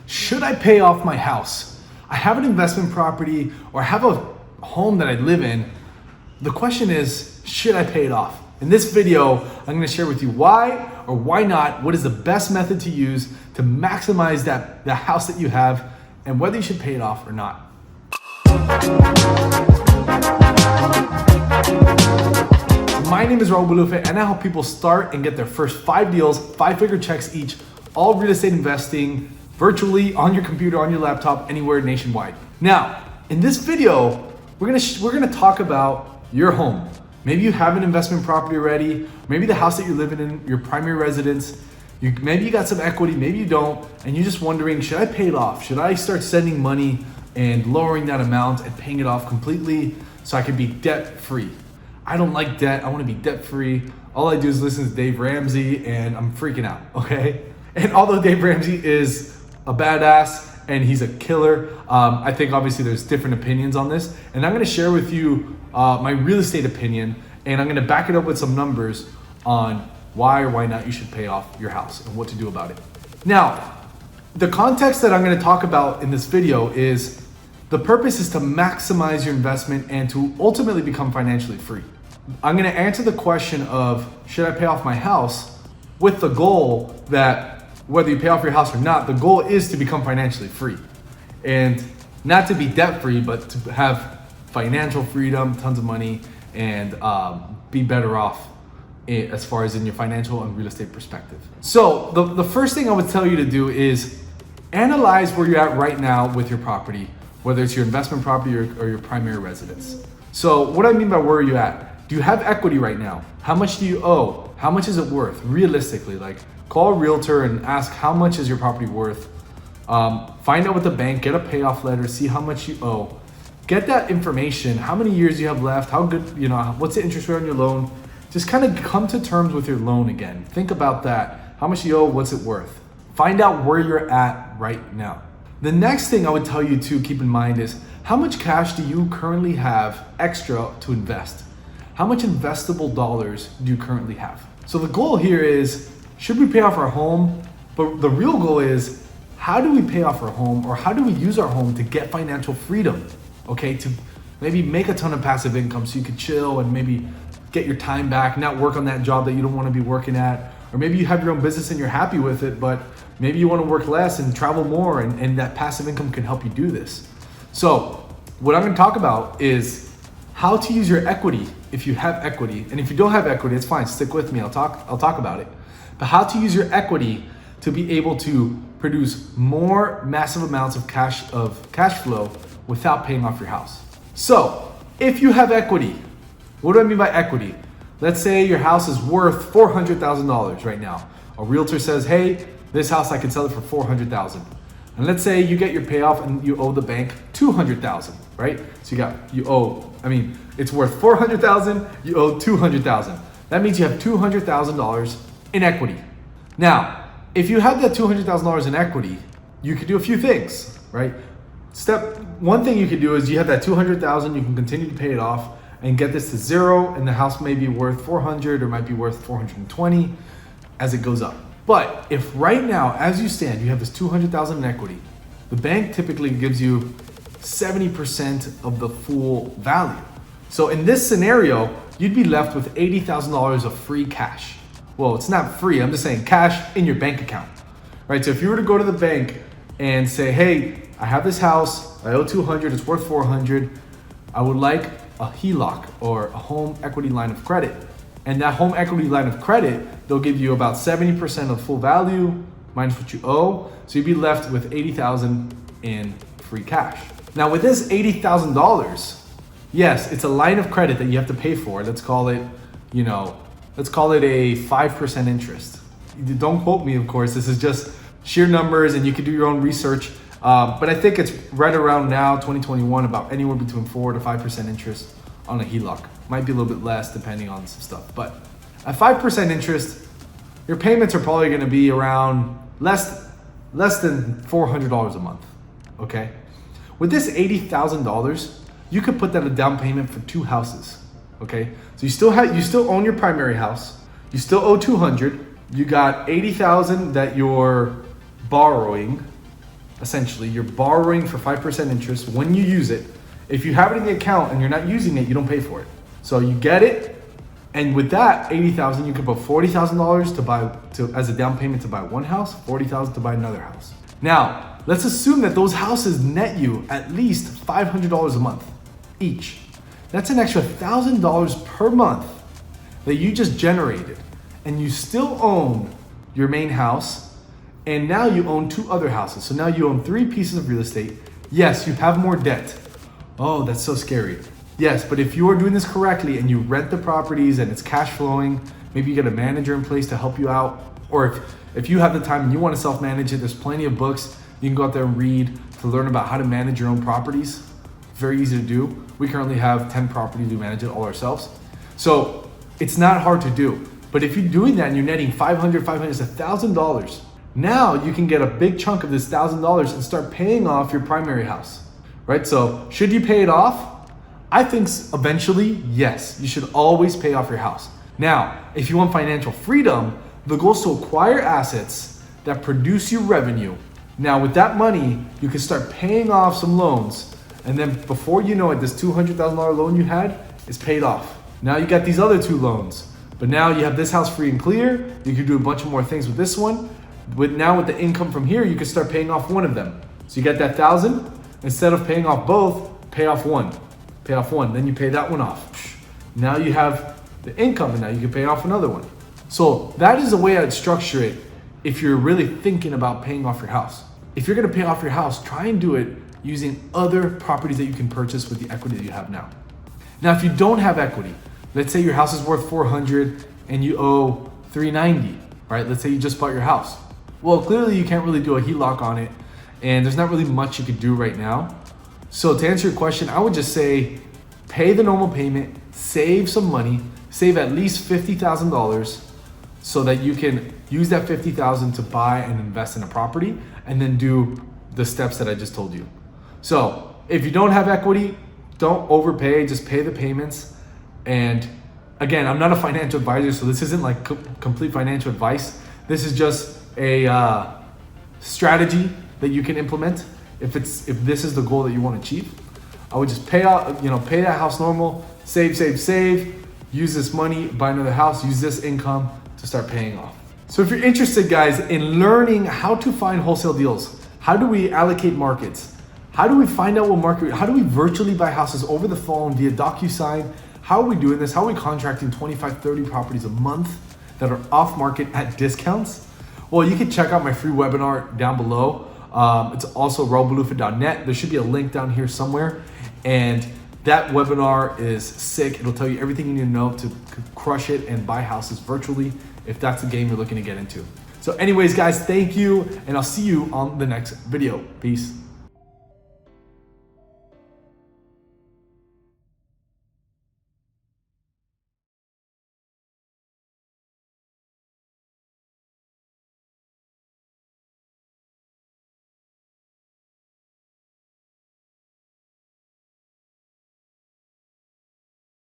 Should I pay off my house? I have an investment property or I have a home that I live in. The question is, should I pay it off? In this video, I'm gonna share with you why or why not, what is the best method to use to maximize the house that you have and whether you should pay it off or not. My name is Raul Balufe and I help people start and get their first 5 deals, 5-figure checks each, all real estate investing virtually on your computer, on your laptop, anywhere nationwide. Now, in this video, we're gonna talk about your home. Maybe you have an investment property already, maybe the house that you're living in, your primary residence, maybe you got some equity, maybe you don't, and you're just wondering, should I pay it off? Should I start sending money and lowering that amount and paying it off completely so I can be debt free? I don't like debt, I wanna be debt free. All I do is listen to Dave Ramsey and I'm freaking out, okay? And although Dave Ramsey is a badass and he's a killer, I think obviously there's different opinions on this. And I'm gonna share with you my real estate opinion, and I'm gonna back it up with some numbers on why or why not you should pay off your house and what to do about it. Now, the context that I'm gonna talk about in this video is the purpose is to maximize your investment and to ultimately become financially free. I'm gonna answer the question of, should I pay off my house, with the goal that whether you pay off your house or not, the goal is to become financially free. And not to be debt free, but to have financial freedom, tons of money, and be better off as far as in your financial and real estate perspective. So the first thing I would tell you to do is analyze where you're at right now with your property, whether it's your investment property or your primary residence. So what I mean by where are you at? Do you have equity right now? How much do you owe? How much is it worth realistically? Like, call a realtor and ask how much is your property worth. Find out with the bank, get a payoff letter, see how much you owe. Get that information, how many years you have left, how good, what's the interest rate on your loan. Just kind of come to terms with your loan again. Think about that. How much you owe, what's it worth? Find out where you're at right now. The next thing I would tell you to keep in mind is, how much cash do you currently have extra to invest? How much investable dollars do you currently have? So the goal here is, should we pay off our home? But the real goal is, how do we pay off our home, or how do we use our home to get financial freedom? Okay, to maybe make a ton of passive income so you could chill and maybe get your time back, not work on that job that you don't want to be working at. Or maybe you have your own business and you're happy with it, but maybe you want to work less and travel more, and that passive income can help you do this. So what I'm going to talk about is how to use your equity if you have equity. And if you don't have equity, it's fine, stick with me, I'll talk about it. But how to use your equity to be able to produce more massive amounts of cash flow without paying off your house. So if you have equity, what do I mean by equity? Let's say your house is worth $400,000 right now. A realtor says, hey, this house, I can sell it for $400,000. And let's say you get your payoff and you owe the bank $200,000, right? So it's worth $400,000, you owe $200,000. That means you have $200,000 in equity. Now, if you have that $200,000 in equity, you could do a few things, right? One thing you could do is, you have that $200,000, you can continue to pay it off and get this to zero, and the house may be worth 400 or might be worth 420 as it goes up. But if right now, as you stand, you have this $200,000 in equity, the bank typically gives you 70% of the full value. So in this scenario, you'd be left with $80,000 of free cash. Well, it's not free, I'm just saying cash in your bank account, right? So if you were to go to the bank and say, hey, I have this house, I owe 200, it's worth 400, I would like a HELOC or a home equity line of credit. And that home equity line of credit, they'll give you about 70% of full value minus what you owe. So you'd be left with $80,000 in free cash. Now with this $80,000, yes, it's a line of credit that you have to pay for. Let's call it a 5% interest. Don't quote me, of course, this is just sheer numbers and you can do your own research. But I think it's right around now, 2021, about anywhere between 4 to 5% interest on a HELOC. Might be a little bit less depending on some stuff. But at 5% interest, your payments are probably gonna be around less than $400 a month, okay? With this $80,000, you could put that a down payment for 2 houses, okay? So you still own your primary house, you still owe 200, you got 80,000 that you're borrowing, essentially. You're borrowing for 5% interest when you use it. If you have it in the account and you're not using it, you don't pay for it. So you get it, and with that $80,000, you can put $40,000 as a down payment to buy one house, $40,000 to buy another house. Now, let's assume that those houses net you at least $500 a month each. That's an extra $1,000 per month that you just generated, and you still own your main house, and now you own 2 other houses. So now you own 3 pieces of real estate. Yes, you have more debt. Oh, that's so scary. Yes, but if you are doing this correctly and you rent the properties and it's cash flowing, maybe you get a manager in place to help you out, or if you have the time and you want to self-manage it, there's plenty of books you can go out there and read to learn about how to manage your own properties. Very easy to do. We currently have 10 properties, we manage it all ourselves. So it's not hard to do. But if you're doing that and you're netting $500, it's $1,000. Now you can get a big chunk of this $1,000 and start paying off your primary house, right? So should you pay it off? I think eventually, yes, you should always pay off your house. Now, if you want financial freedom, the goal is to acquire assets that produce you revenue. Now with that money, you can start paying off some loans, and then before you know it, this $200,000 loan you had is paid off. Now you got these other 2 loans, but now you have this house free and clear. You can do a bunch of more things with this one. With the income from here, you can start paying off one of them. So you get that 1,000, instead of paying off both, pay off one. Pay off one, then you pay that one off. Now you have the income, and now you can pay off another one. So that is the way I'd structure it if you're really thinking about paying off your house. If you're gonna pay off your house, try and do it using other properties that you can purchase with the equity that you have now. Now, if you don't have equity, let's say your house is worth $400 and you owe $390, right? Let's say you just bought your house. Well, clearly you can't really do a HELOC on it, and there's not really much you could do right now. So to answer your question, I would just say pay the normal payment, save some money, save at least $50,000 so that you can use that $50,000 to buy and invest in a property, and then do the steps that I just told you. So if you don't have equity, don't overpay, just pay the payments. And again, I'm not a financial advisor, so this isn't like complete financial advice. This is just a strategy that you can implement if this is the goal that you want to achieve. I would just pay that house normal, save, use this money, buy another house, use this income to start paying off. So if you're interested, guys, in learning how to find wholesale deals, how do we allocate markets? How do we find out what market, how do we virtually buy houses over the phone via DocuSign? How are we doing this? How are we contracting 25, 30 properties a month that are off market at discounts? Well, you can check out my free webinar down below. It's also raulbalufet.net. There should be a link down here somewhere. And that webinar is sick. It'll tell you everything you need to know to crush it and buy houses virtually if that's the game you're looking to get into. So anyways, guys, thank you, and I'll see you on the next video. Peace.